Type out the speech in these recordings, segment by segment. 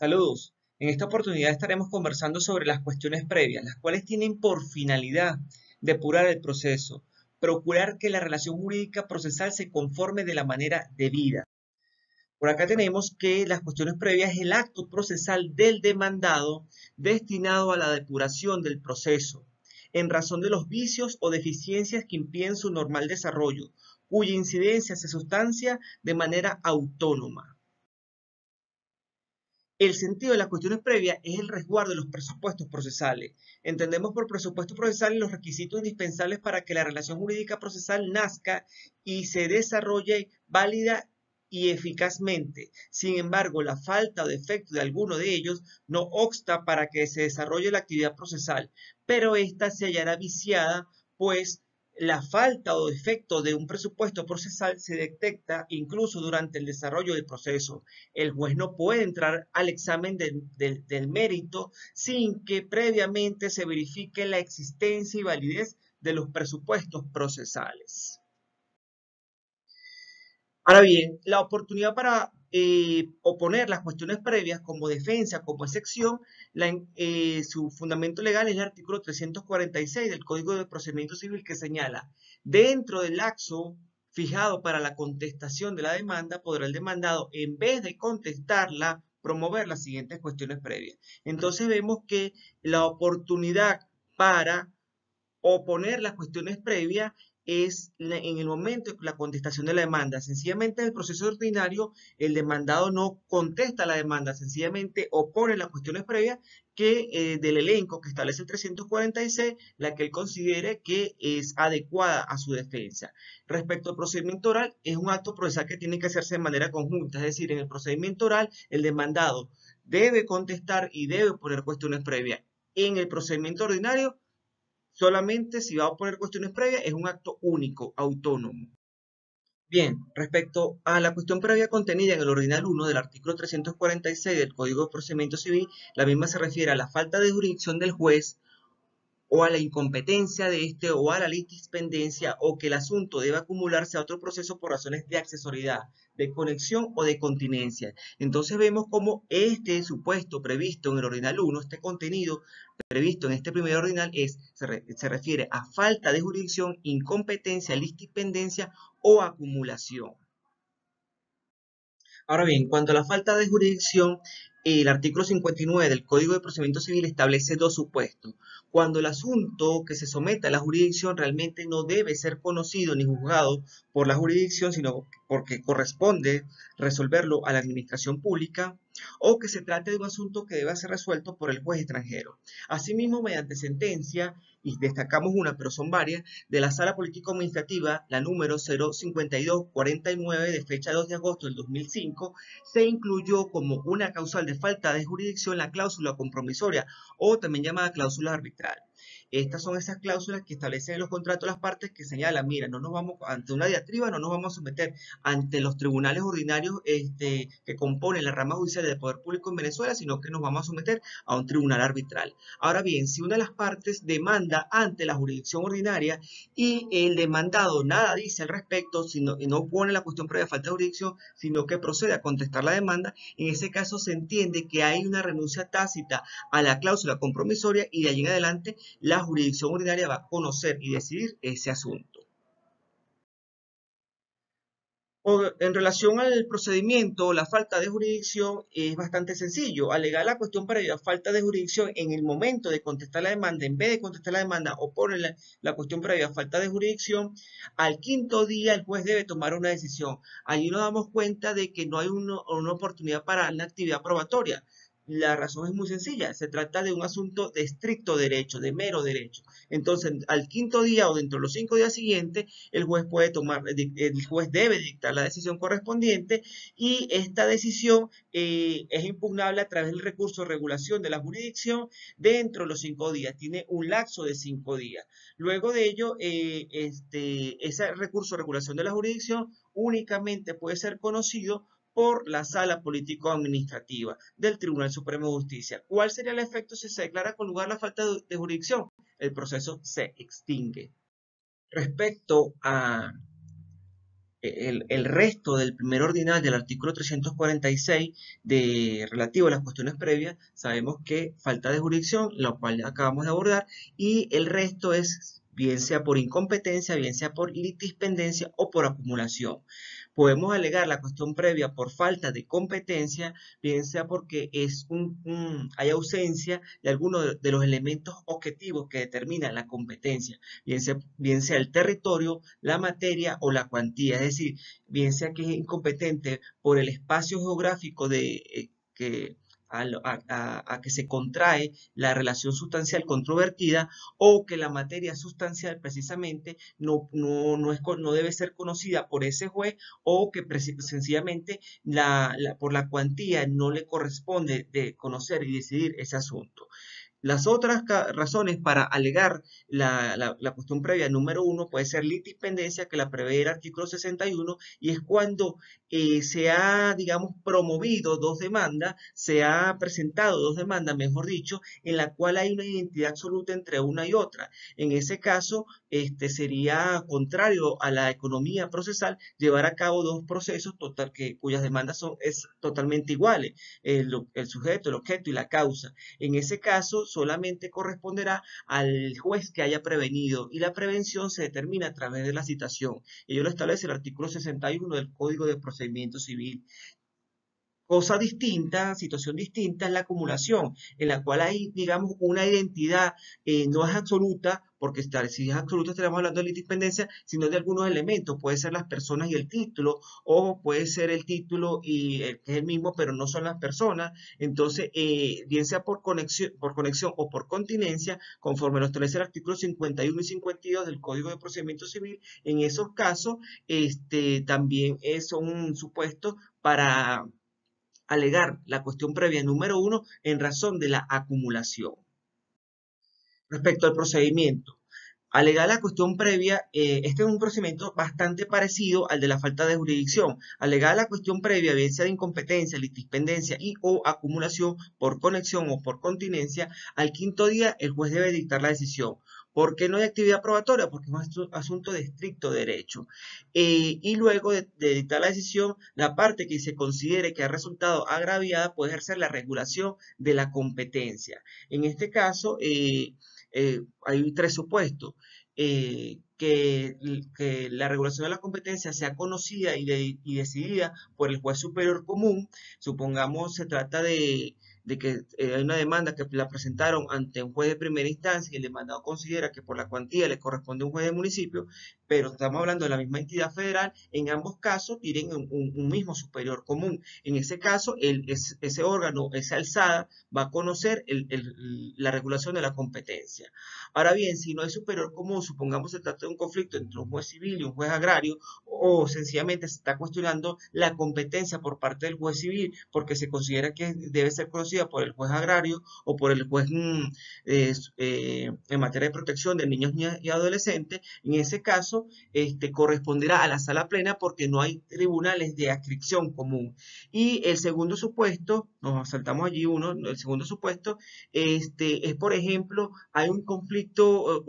Saludos. En esta oportunidad estaremos conversando sobre las cuestiones previas, las cuales tienen por finalidad depurar el proceso, procurar que la relación jurídica procesal se conforme de la manera debida. Por acá tenemos que las cuestiones previas es el acto procesal del demandado destinado a la depuración del proceso, en razón de los vicios o deficiencias que impiden su normal desarrollo, cuya incidencia se sustancia de manera autónoma. El sentido de las cuestiones previas es el resguardo de los presupuestos procesales. Entendemos por presupuestos procesales los requisitos indispensables para que la relación jurídica procesal nazca y se desarrolle válida y eficazmente. Sin embargo, la falta o defecto de alguno de ellos no obsta para que se desarrolle la actividad procesal, pero ésta se hallará viciada, pues la falta o defecto de un presupuesto procesal se detecta incluso durante el desarrollo del proceso. El juez no puede entrar al examen del mérito sin que previamente se verifique la existencia y validez de los presupuestos procesales. Ahora bien, la oportunidad para oponer las cuestiones previas como defensa, como excepción, su fundamento legal es el artículo 346 del Código de Procedimiento Civil que señala, dentro del lapso fijado para la contestación de la demanda, podrá el demandado, en vez de contestarla, promover las siguientes cuestiones previas. Entonces vemos que la oportunidad para oponer las cuestiones previas es en el momento de la contestación de la demanda. Sencillamente en el proceso ordinario el demandado no contesta la demanda, sencillamente opone las cuestiones previas que del elenco que establece el 346, la que él considere que es adecuada a su defensa. Respecto al procedimiento oral, es un acto procesal que tiene que hacerse de manera conjunta, es decir, en el procedimiento oral el demandado debe contestar y debe poner cuestiones previas. En el procedimiento ordinario solamente si va a poner cuestiones previas es un acto único, autónomo. Bien, respecto a la cuestión previa contenida en el ordinal 1 del artículo 346 del Código de Procedimiento Civil, la misma se refiere a la falta de jurisdicción del juez o a la incompetencia de este o a la litispendencia o que el asunto debe acumularse a otro proceso por razones de accesoriedad, de conexión o de continencia. Entonces vemos cómo este supuesto previsto en el ordinal 1, este contenido previsto en este primer ordinal se refiere a falta de jurisdicción, incompetencia, litispendencia o acumulación. Ahora bien, cuanto a la falta de jurisdicción, el artículo 59 del Código de Procedimiento Civil establece dos supuestos. Cuando el asunto que se someta a la jurisdicción realmente no debe ser conocido ni juzgado por la jurisdicción, sino porque corresponde resolverlo a la administración pública, o que se trate de un asunto que debe ser resuelto por el juez extranjero. Asimismo, mediante sentencia, y destacamos una, pero son varias, de la Sala Político-Administrativa, la número 05249 de fecha 2 de agosto del 2005, se incluyó como una causal de falta de jurisdicción la cláusula compromisoria o también llamada cláusula arbitral. Estas son esas cláusulas que establecen en los contratos las partes que señalan, mira, no nos vamos, ante una diatriba no nos vamos a someter ante los tribunales ordinarios que componen la rama judicial del Poder Público en Venezuela, sino que nos vamos a someter a un tribunal arbitral. Ahora bien, si una de las partes demanda ante la jurisdicción ordinaria y el demandado nada dice al respecto, sino, y no pone la cuestión previa falta de jurisdicción, sino que procede a contestar la demanda, en ese caso se entiende que hay una renuncia tácita a la cláusula compromisoria y de allí en adelante la jurisdicción ordinaria va a conocer y decidir ese asunto. En relación al procedimiento, la falta de jurisdicción es bastante sencillo. Alegar la cuestión previa falta de jurisdicción en el momento de contestar la demanda, en vez de contestar la demanda o poner la cuestión previa falta de jurisdicción, al quinto día el juez debe tomar una decisión. Allí nos damos cuenta de que no hay una oportunidad para la actividad probatoria. La razón es muy sencilla, se trata de un asunto de estricto derecho, de mero derecho. Entonces, al quinto día o dentro de los 5 días siguientes, el juez debe dictar la decisión correspondiente y esta decisión es impugnable a través del recurso de regulación de la jurisdicción dentro de los 5 días. Tiene un lapso de 5 días. Luego de ello, ese recurso de regulación de la jurisdicción únicamente puede ser conocido por la Sala Político-Administrativa del Tribunal Supremo de Justicia. ¿Cuál sería el efecto si se declara con lugar la falta de jurisdicción? El proceso se extingue. Respecto a el resto del primer ordinal del artículo 346 relativo a las cuestiones previas, sabemos que falta de jurisdicción, lo cual acabamos de abordar, y el resto es bien sea por incompetencia, bien sea por litispendencia o por acumulación. Podemos alegar la cuestión previa por falta de competencia, bien sea porque hay ausencia de alguno de los elementos objetivos que determinan la competencia, bien sea el territorio, la materia o la cuantía, es decir, bien sea que es incompetente por el espacio geográfico a que se contrae la relación sustancial controvertida, o que la materia sustancial precisamente no debe ser conocida por ese juez, o que sencillamente por la cuantía no le corresponde de conocer y decidir ese asunto. Las otras razones para alegar la cuestión previa número uno puede ser litispendencia, que la prevé el artículo 61, y es cuando se ha, digamos, promovido dos demandas, se ha presentado dos demandas, mejor dicho, en la cual hay una identidad absoluta entre una y otra. En ese caso, sería contrario a la economía procesal llevar a cabo dos procesos cuyas demandas son totalmente iguales, el sujeto, el objeto y la causa. En ese caso, solamente corresponderá al juez que haya prevenido, y la prevención se determina a través de la citación. Ello lo establece el artículo 61 del Código de Procedimiento Civil. Cosa distinta, situación distinta es la acumulación, en la cual hay, digamos, una identidad, no es absoluta, porque si es absoluta estaríamos hablando de litispendencia, sino de algunos elementos, puede ser las personas y el título, o puede ser el título y que es el mismo, pero no son las personas. Entonces, bien sea por conexión o por continencia, conforme lo establece el artículo 51 y 52 del Código de Procedimiento Civil, en esos casos, también son un supuesto para alegar la cuestión previa número uno en razón de la acumulación. Respecto al procedimiento, alegar la cuestión previa, este es un procedimiento bastante parecido al de la falta de jurisdicción. Alegar la cuestión previa, bien sea de incompetencia, litispendencia y o acumulación por conexión o por continencia, al quinto día el juez debe dictar la decisión. ¿Por qué no hay actividad probatoria? Porque es un asunto de estricto derecho. Y luego de dictar la decisión, la parte que se considere que ha resultado agraviada puede ejercer la regulación de la competencia. En este caso, hay tres supuestos. Que la regulación de la competencia sea conocida y decidida por el juez superior común. Supongamos se trata de que hay una demanda que la presentaron ante un juez de primera instancia y el demandado considera que por la cuantía le corresponde a un juez de municipio, pero estamos hablando de la misma entidad federal. En ambos casos tienen un mismo superior común. En ese caso, ese órgano, esa alzada, va a conocer la regulación de la competencia. Ahora bien, si no hay superior común, supongamos se trata de un conflicto entre un juez civil y un juez agrario, o sencillamente se está cuestionando la competencia por parte del juez civil porque se considera que debe ser conocida por el juez agrario o por el juez en materia de protección de niños, niñas y adolescentes. En ese caso, corresponderá a la sala plena porque no hay tribunales de adscripción común. Y el segundo supuesto, nos saltamos allí uno, el segundo supuesto, es, por ejemplo, hay un conflicto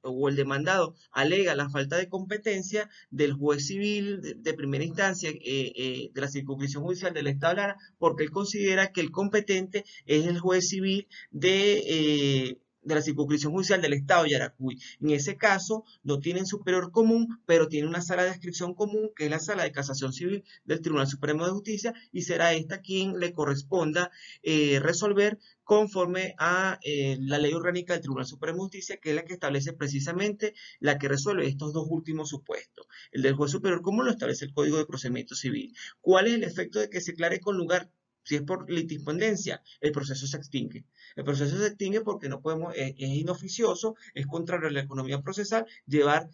o el demandado alega la falta de competencia del juez civil de primera instancia, de la circunscripción judicial del Estado Lara, porque él considera que el competente es el juez civil de la circunscripción judicial del Estado de Yaracuy. En ese caso, no tienen superior común, pero tiene una sala de adscripción común, que es la sala de casación civil del Tribunal Supremo de Justicia, y será esta quien le corresponda resolver conforme a la ley orgánica del Tribunal Supremo de Justicia, que es la que establece precisamente la que resuelve estos dos últimos supuestos. El del juez superior común lo establece el Código de Procedimiento Civil. ¿Cuál es el efecto de que se aclare con lugar? Si es por litispendencia, el proceso se extingue. El proceso se extingue porque no podemos, es inoficioso, es contrario a la economía procesal llevar,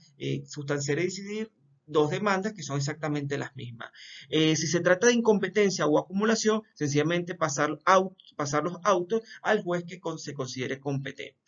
sustanciar y decidir dos demandas que son exactamente las mismas. Si se trata de incompetencia o acumulación, sencillamente pasar los autos al juez que se considere competente.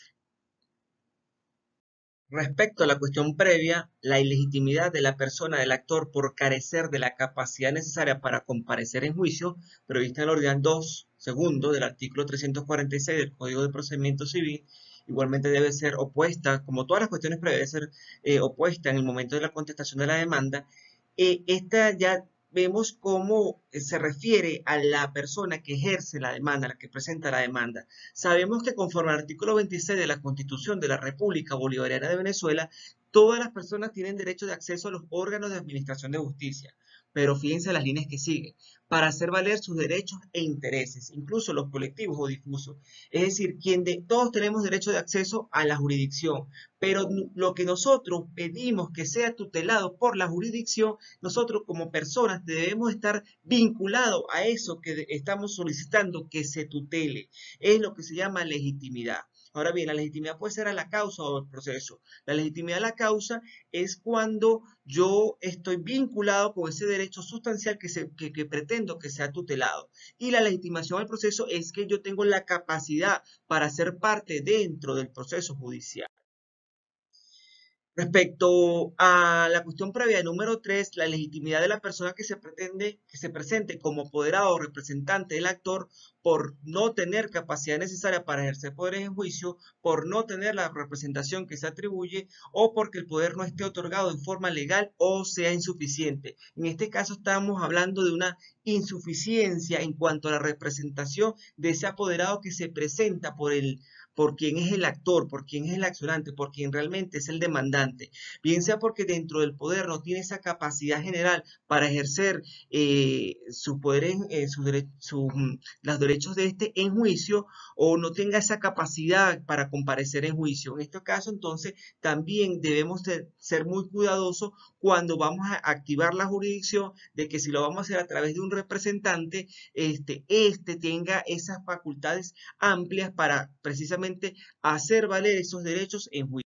Respecto a la cuestión previa, la ilegitimidad de la persona del actor por carecer de la capacidad necesaria para comparecer en juicio, prevista en el orden 2 segundo del artículo 346 del Código de Procedimiento Civil, igualmente debe ser opuesta, como todas las cuestiones previas, debe ser opuesta en el momento de la contestación de la demanda. esta ya vemos cómo se refiere a la persona que ejerce la demanda, la que presenta la demanda. Sabemos que conforme al artículo 26 de la Constitución de la República Bolivariana de Venezuela, todas las personas tienen derecho de acceso a los órganos de administración de justicia. Pero fíjense las líneas que siguen, para hacer valer sus derechos e intereses, incluso los colectivos o difusos. Es decir, todos tenemos derecho de acceso a la jurisdicción, pero lo que nosotros pedimos que sea tutelado por la jurisdicción, nosotros como personas debemos estar vinculados a eso que estamos solicitando que se tutele. Es lo que se llama legitimidad. Ahora bien, la legitimidad puede ser a la causa o al proceso. La legitimidad a la causa es cuando yo estoy vinculado con ese derecho sustancial que pretendo que sea tutelado. Y la legitimación al proceso es que yo tengo la capacidad para ser parte dentro del proceso judicial. Respecto a la cuestión previa número 3, la legitimidad de la persona que se pretende que se presente como apoderado o representante del actor por no tener capacidad necesaria para ejercer poderes en juicio, por no tener la representación que se atribuye o porque el poder no esté otorgado en forma legal o sea insuficiente. En este caso estamos hablando de una insuficiencia en cuanto a la representación de ese apoderado que se presenta por quien es el actor, por quien es el accionante, por quien realmente es el demandante, bien sea porque dentro del poder no tiene esa capacidad general para ejercer sus poderes, los derechos de este en juicio, o no tenga esa capacidad para comparecer en juicio. En este caso, entonces, también debemos ser muy cuidadosos cuando vamos a activar la jurisdicción, de que si lo vamos a hacer a través de un representante, este tenga esas facultades amplias para precisamente hacer valer esos derechos en juicio.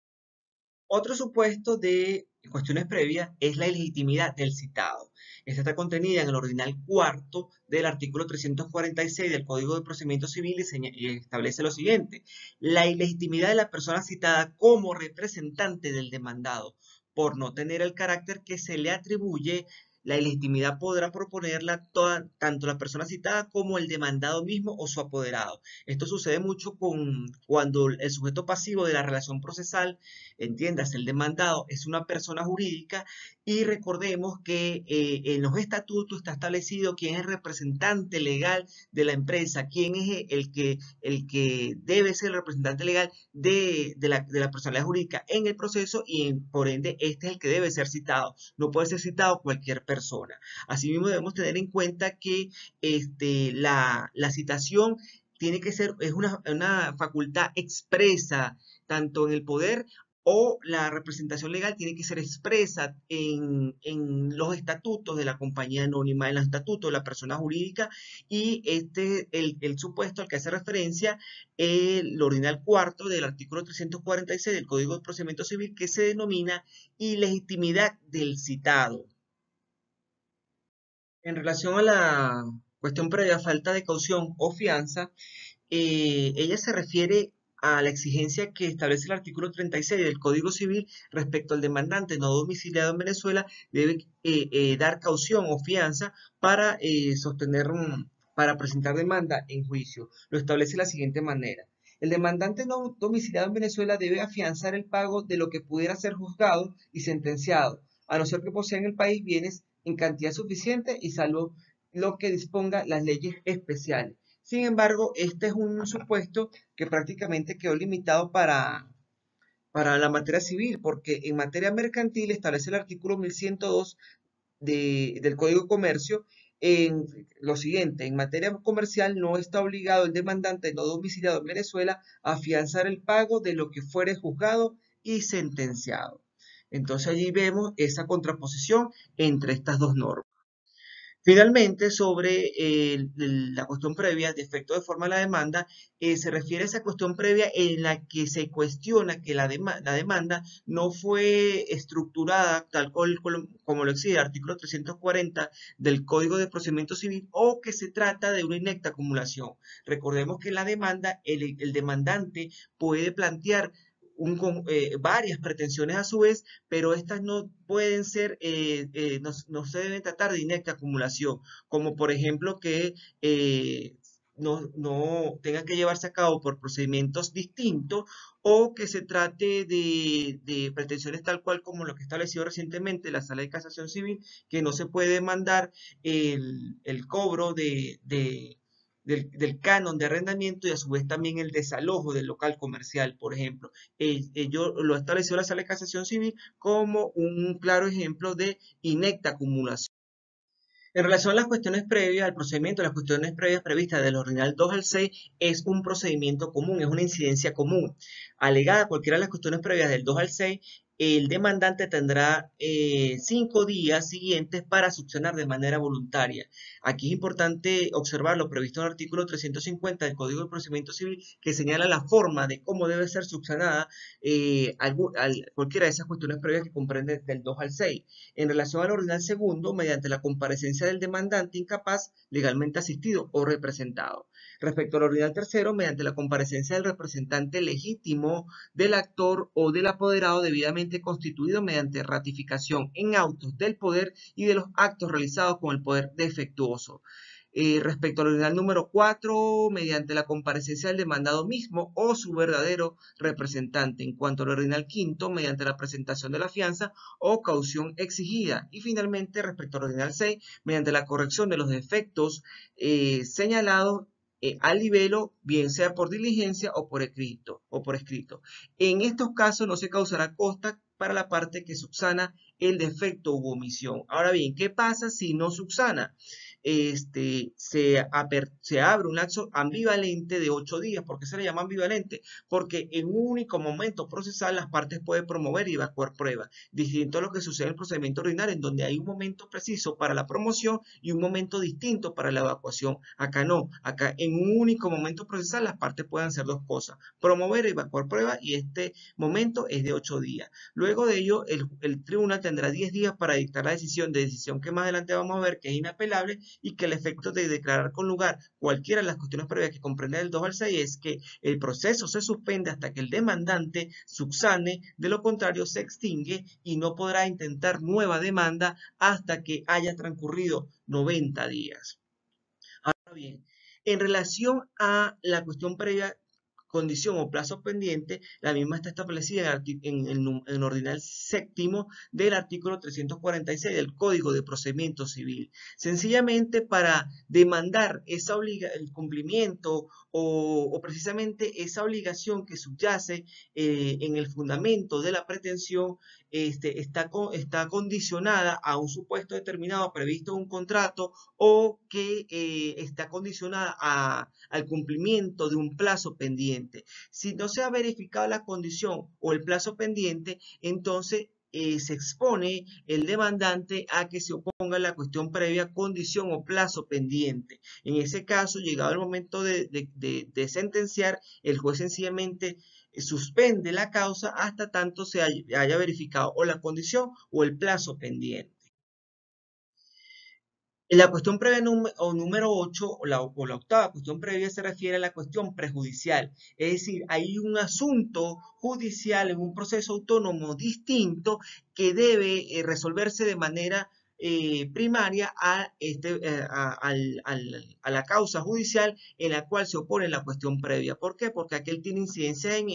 Otro supuesto de cuestiones previas es la ilegitimidad del citado. Esta está contenida en el ordinal cuarto del artículo 346 del Código de Procedimiento Civil y establece lo siguiente: la ilegitimidad de la persona citada como representante del demandado, por no tener el carácter que se le atribuye. La ilegitimidad podrá proponerla tanto la persona citada como el demandado mismo o su apoderado. Esto sucede mucho cuando el sujeto pasivo de la relación procesal, entiéndase, el demandado, es una persona jurídica, y recordemos que en los estatutos está establecido quién es el representante legal de la empresa, quién es el que debe ser el representante legal de la personalidad jurídica en el proceso, y por ende este es el que debe ser citado. No puede ser citado cualquier persona. Asimismo, debemos tener en cuenta que la citación tiene que ser, es una facultad expresa tanto en el poder, o la representación legal tiene que ser expresa en los estatutos de la compañía anónima, en los estatutos de la persona jurídica, y el supuesto al que hace referencia el ordinal cuarto del artículo 346 del Código de Procedimiento Civil, que se denomina ilegitimidad del citado. En relación a la cuestión previa, falta de caución o fianza, ella se refiere a la exigencia que establece el artículo 36 del Código Civil respecto al demandante no domiciliado en Venezuela, debe dar caución o fianza para para presentar demanda en juicio. Lo establece de la siguiente manera: el demandante no domiciliado en Venezuela debe afianzar el pago de lo que pudiera ser juzgado y sentenciado, a no ser que posea en el país bienes en cantidad suficiente y salvo lo que disponga las leyes especiales. Sin embargo, este es un supuesto que prácticamente quedó limitado para la materia civil, porque en materia mercantil establece el artículo 1102 del Código de Comercio en lo siguiente: en materia comercial no está obligado el demandante no domiciliado en Venezuela a afianzar el pago de lo que fuere juzgado y sentenciado. Entonces allí vemos esa contraposición entre estas dos normas. Finalmente, sobre la cuestión previa de efecto de forma de la demanda, se refiere a esa cuestión previa en la que se cuestiona que la demanda no fue estructurada tal cual como lo exige el artículo 340 del Código de Procedimiento Civil, o que se trata de una inecta acumulación. Recordemos que en la demanda el demandante puede plantear varias pretensiones a su vez, pero estas no pueden ser, no se deben tratar de inecta acumulación, como por ejemplo que no tenga que llevarse a cabo por procedimientos distintos o que se trate de pretensiones tal cual como lo que estableció recientemente la Sala de Casación Civil, que no se puede mandar el cobro del canon de arrendamiento y a su vez también el desalojo del local comercial, por ejemplo. Ello lo estableció la Sala de Casación Civil como un claro ejemplo de inecta acumulación. En relación a las cuestiones previas, al procedimiento, las cuestiones previas previstas del ordinal 2 al 6 es un procedimiento común, es una incidencia común. Alegada cualquiera de las cuestiones previas del 2 al 6, el demandante tendrá 5 días siguientes para subsanar de manera voluntaria. Aquí es importante observar lo previsto en el artículo 350 del Código de Procedimiento Civil, que señala la forma de cómo debe ser subsanada cualquiera de esas cuestiones previas que comprende del 2 al 6. En relación al ordinal segundo, mediante la comparecencia del demandante incapaz legalmente asistido o representado. Respecto al ordinal tercero, mediante la comparecencia del representante legítimo del actor o del apoderado debidamente constituido mediante ratificación en autos del poder y de los actos realizados con el poder defectuoso. Respecto al ordinal número 4, mediante la comparecencia del demandado mismo o su verdadero representante. En cuanto al ordinal quinto, mediante la presentación de la fianza o caución exigida. Y finalmente, respecto al ordinal 6, mediante la corrección de los defectos señalados al libelo, bien sea por diligencia o por escrito. En estos casos no se causará costa para la parte que subsana el defecto u omisión. Ahora bien, ¿qué pasa si no subsana? Se abre un lapso ambivalente de 8 días. ¿Por qué se le llama ambivalente? Porque en un único momento procesal las partes pueden promover y evacuar pruebas, distinto a lo que sucede en el procedimiento ordinario, en donde hay un momento preciso para la promoción y un momento distinto para la evacuación. Acá no, acá en un único momento procesal las partes pueden hacer dos cosas, promover y evacuar pruebas, y este momento es de 8 días. Luego de ello, el tribunal tendrá 10 días para dictar la decisión que más adelante vamos a ver que es inapelable, y que el efecto de declarar con lugar cualquiera de las cuestiones previas que comprende del 2 al 6 es que el proceso se suspende hasta que el demandante subsane, de lo contrario se extingue y no podrá intentar nueva demanda hasta que haya transcurrido 90 días. Ahora bien, en relación a la cuestión previa, condición o plazo pendiente, la misma está establecida en el ordinal séptimo del artículo 346 del Código de Procedimiento Civil. Sencillamente para demandar el cumplimiento o precisamente esa obligación que subyace en el fundamento de la pretensión, está condicionada a un supuesto determinado previsto en un contrato, o que está condicionada al cumplimiento de un plazo pendiente. Si no se ha verificado la condición o el plazo pendiente, entonces se expone el demandante a que se oponga a la cuestión previa, condición o plazo pendiente. En ese caso, llegado el momento de sentenciar, el juez sencillamente suspende la causa hasta tanto se haya verificado o la condición o el plazo pendiente. La cuestión previa número 8 o la octava cuestión previa se refiere a la cuestión prejudicial. Es decir, hay un asunto judicial en un proceso autónomo distinto que debe resolverse de manera primaria a la causa judicial en la cual se opone la cuestión previa. ¿Por qué? Porque aquel tiene incidencia en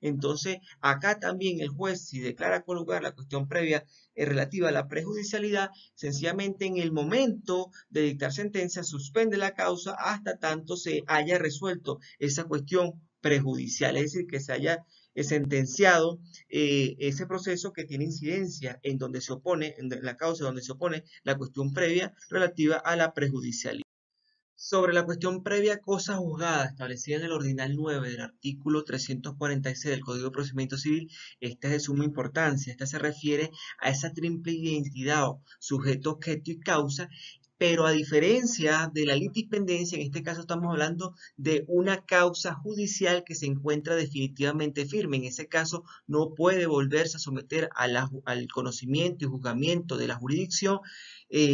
entonces acá también el juez, si declara con lugar la cuestión previa relativa a la prejudicialidad, sencillamente en el momento de dictar sentencia suspende la causa hasta tanto se haya resuelto esa cuestión prejudicial, es decir, que se haya sentenciado ese proceso que tiene incidencia en donde se opone, en la causa donde se opone la cuestión previa relativa a la prejudicialidad. Sobre la cuestión previa cosa juzgada establecida en el ordinal 9 del artículo 346 del Código de Procedimiento Civil, esta es de suma importancia. Esta se refiere a esa triple identidad o sujeto, objeto y causa, pero a diferencia de la litispendencia, en este caso estamos hablando de una causa judicial que se encuentra definitivamente firme. En ese caso no puede volverse a someter al conocimiento y juzgamiento de la jurisdicción,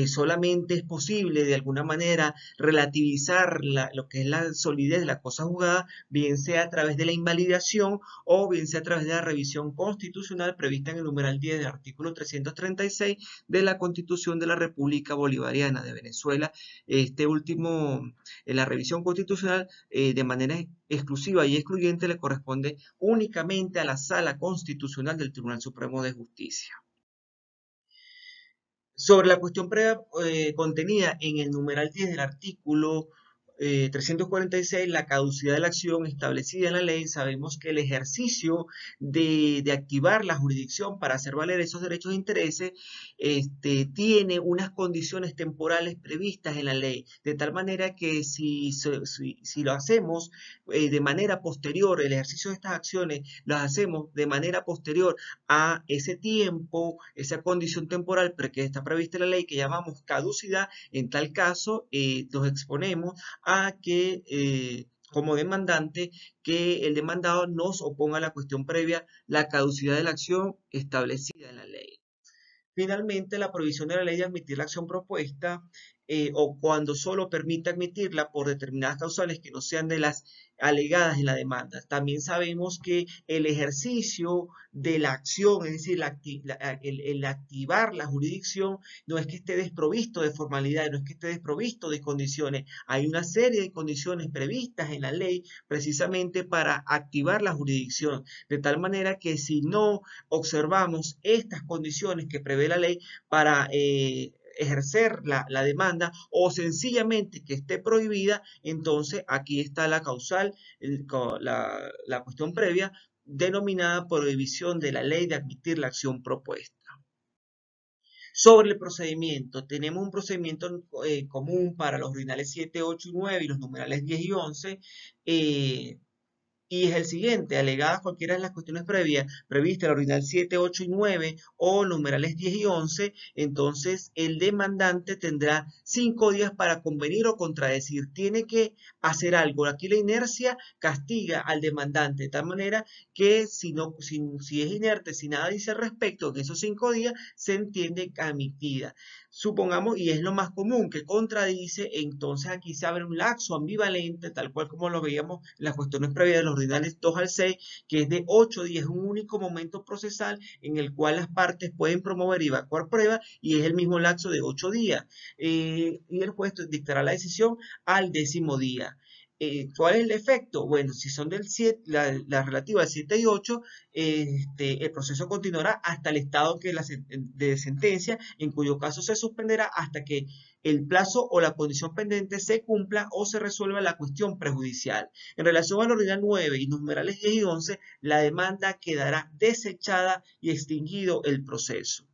solamente es posible de alguna manera relativizar lo que es la solidez de la cosa juzgada, bien sea a través de la invalidación o bien sea a través de la revisión constitucional prevista en el numeral 10 del artículo 336 de la Constitución de la República Bolivariana de Venezuela. Este último, la revisión constitucional, de manera exclusiva y excluyente, le corresponde únicamente a la Sala Constitucional del Tribunal Supremo de Justicia. Sobre la cuestión previa contenida en el numeral 10 del artículo 346, la caducidad de la acción establecida en la ley, sabemos que el ejercicio de activar la jurisdicción para hacer valer esos derechos e intereses tiene unas condiciones temporales previstas en la ley, de tal manera que si lo hacemos de manera posterior, el ejercicio de estas acciones las hacemos de manera posterior a ese tiempo, esa condición temporal que está prevista en la ley que llamamos caducidad, en tal caso nos exponemos a que como demandante, que el demandado nos oponga a la cuestión previa la caducidad de la acción establecida en la ley. Finalmente, la prohibición de la ley de admitir la acción propuesta o cuando solo permite admitirla por determinadas causales que no sean de las alegadas en la demanda. También sabemos que el ejercicio de la acción, es decir, el activar la jurisdicción, no es que esté desprovisto de formalidades, no es que esté desprovisto de condiciones. Hay una serie de condiciones previstas en la ley precisamente para activar la jurisdicción, de tal manera que si no observamos estas condiciones que prevé la ley para ejercer la demanda o sencillamente que esté prohibida, entonces aquí está la causal, la cuestión previa denominada prohibición de la ley de admitir la acción propuesta. Sobre el procedimiento, tenemos un procedimiento común para los ordinales 7, 8 y 9 y los numerales 10 y 11, y es el siguiente: alegadas cualquiera de las cuestiones previstas en el ordinal 7, 8 y 9 o numerales 10 y 11, entonces el demandante tendrá 5 días para convenir o contradecir. Tiene que hacer algo. Aquí la inercia castiga al demandante de tal manera que si es inerte, si nada dice al respecto, en esos 5 días se entiende admitida. Supongamos, y es lo más común, que contradice, entonces aquí se abre un laxo ambivalente, tal cual como lo veíamos en las cuestiones previas de los ordinales 2 al 6, que es de 8 días, un único momento procesal en el cual las partes pueden promover y evacuar pruebas, y es el mismo laxo de 8 días. Y el juez dictará la decisión al 10º día. ¿Cuál es el efecto? Bueno, si son del 7, la relativa al 7 y 8, el proceso continuará hasta el estado de sentencia, en cuyo caso se suspenderá hasta que el plazo o la condición pendiente se cumpla o se resuelva la cuestión prejudicial. En relación al ordinal 9 y numerales 10 y 11, la demanda quedará desechada y extinguido el proceso.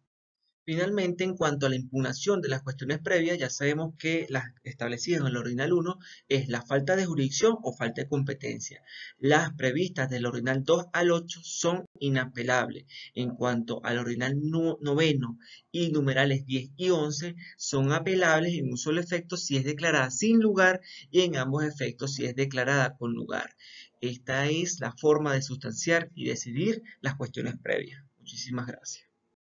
Finalmente, en cuanto a la impugnación de las cuestiones previas, ya sabemos que las establecidas en el ordinal 1 es la falta de jurisdicción o falta de competencia. Las previstas del ordinal 2 al 8 son inapelables. En cuanto al ordinal noveno y numerales 10 y 11 son apelables en un solo efecto si es declarada sin lugar y en ambos efectos si es declarada con lugar. Esta es la forma de sustanciar y decidir las cuestiones previas. Muchísimas gracias.